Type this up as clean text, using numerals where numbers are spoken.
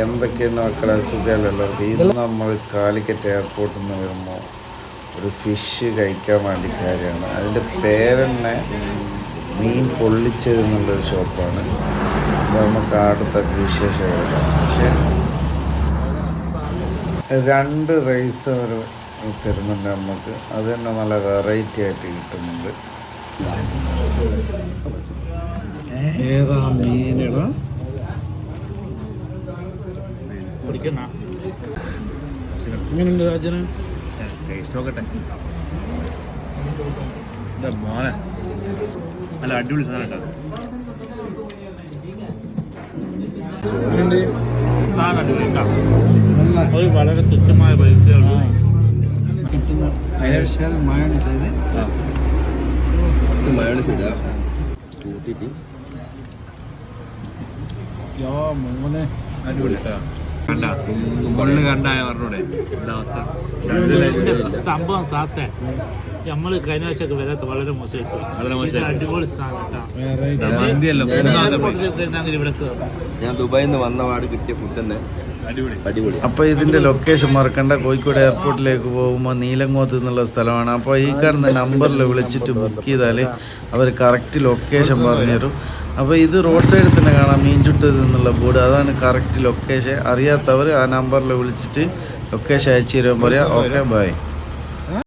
എന്തൊക്കെയാണ് മക്കളെ സുഖമല്ലല്ലോ. ഇന്ന് നമ്മൾ കാലിക്കറ്റ് എയർപോർട്ടിൽ നിന്ന് വരുമ്പോൾ ഒരു ഫിഷ് കഴിക്കാൻ വേണ്ടി കാര്യമാണ്. അതിൻ്റെ പേരെന്നെ മീൻ പൊള്ളിച്ചത് എന്നുള്ളൊരു ഷോപ്പാണ്. നമുക്ക് അടുത്ത വിശേഷങ്ങൾ രണ്ട് റൈസ് അവർ തരുന്നുണ്ട് നമുക്ക്. അത് തന്നെ നല്ല വെറൈറ്റി ആയിട്ട് കിട്ടുന്നുണ്ട്. ഏതാ മീനിട എങ്ങനെയുണ്ട് രാജന്? ടേസ്റ്റ് നോക്കട്ടെ. മോനെ നല്ല അടിപൊളി സാധനം കേട്ടോ. സാധനം അടിപൊളി കേട്ടോ. ഒരു വളരെ തുച്ഛമായ പൈസയുള്ളൂ കിട്ടുന്ന സ്പെഷ്യൽ മയോണൈസ്. മയോണൈസ് ഇടുക കൂട്ടിയിട്ട് മോനെ അടിപൊളി കേട്ടോ. കണ്ട മുകളിൽ കണ്ടായ പറഞ്ഞൂടെ അവസ്ഥ. സംഭവം സാത്ത നമ്മള് കഴിഞ്ഞ ആഴ്ചയൊക്കെ വരാത്ത വളരെ മോശമായി. അടിപൊളി ഞാൻ ദുബായിൽ നിന്ന് വന്ന പാട് കിട്ടിയ ഫുഡ് തന്നെ അടിപൊളി. അപ്പോൾ ഇതിൻ്റെ ലൊക്കേഷൻ മറക്കണ്ട. കോഴിക്കോട് എയർപോർട്ടിലേക്ക് പോകുമ്പോൾ നീലങ്ങോത്ത് എന്നുള്ള സ്ഥലമാണ്. അപ്പോൾ ഈ കാണുന്ന നമ്പറിൽ വിളിച്ചിട്ട് ബുക്ക് ചെയ്താൽ അവർ കറക്റ്റ് ലൊക്കേഷൻ പറഞ്ഞുതരും. അപ്പോൾ ഇത് റോഡ് സൈഡിൽ തന്നെ കാണാം, മീൻ ചുട്ടത് എന്നുള്ള ബോർഡ്. അതാണ് കറക്റ്റ് ലൊക്കേഷൻ. അറിയാത്തവർ ആ നമ്പറിൽ വിളിച്ചിട്ട് ലൊക്കേഷൻ അയച്ചു തരുമ്പോൾ പറയാം. Okay, by.